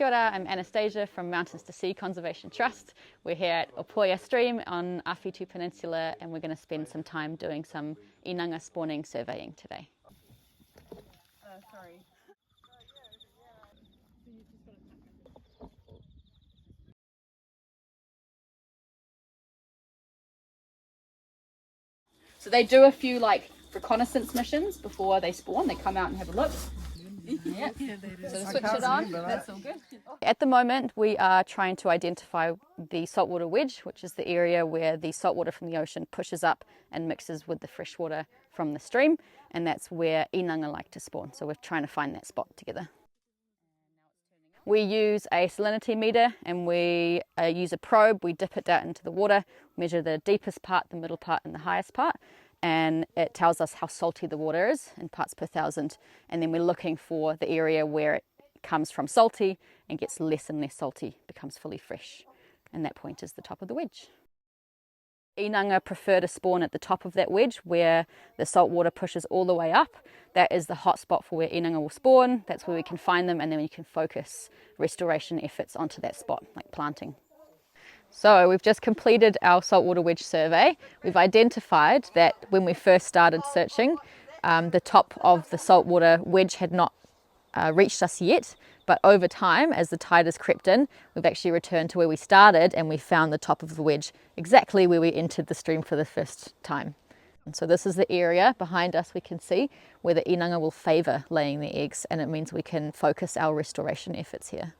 Kia ora, I'm Anastasia from Mountains to Sea Conservation Trust. We're here at Opoia Stream on Awhitu Peninsula, and we're going to spend some time doing some Īnanga spawning surveying today. So they do a few reconnaissance missions before they spawn. They come out and have a look. Yeah. So switch it on, that's all good. At the moment we are trying to identify the saltwater wedge, which is the area where the saltwater from the ocean pushes up and mixes with the freshwater from the stream, and that's where Īnanga like to spawn. So we're trying to find that spot together. We use a salinity meter and we use a probe. We dip it down into the water, measure the deepest part, the middle part and the highest part, and it tells us how salty the water is in parts per thousand, and then we're looking for the area where it comes from salty and gets less and less salty, becomes fully fresh, and that point is the top of the wedge. Īnanga prefer to spawn at the top of that wedge where the salt water pushes all the way up. That is the hot spot for where Īnanga will spawn. That's where we can find them, and then we can focus restoration efforts onto that spot, like planting. So we've just completed our saltwater wedge survey. We've identified that when we first started searching, the top of the saltwater wedge had not reached us yet, but over time, as the tide has crept in, we've actually returned to where we started and we found the top of the wedge exactly where we entered the stream for the first time. And so this is the area behind us we can see where the Īnanga will favour laying the eggs, and it means we can focus our restoration efforts here.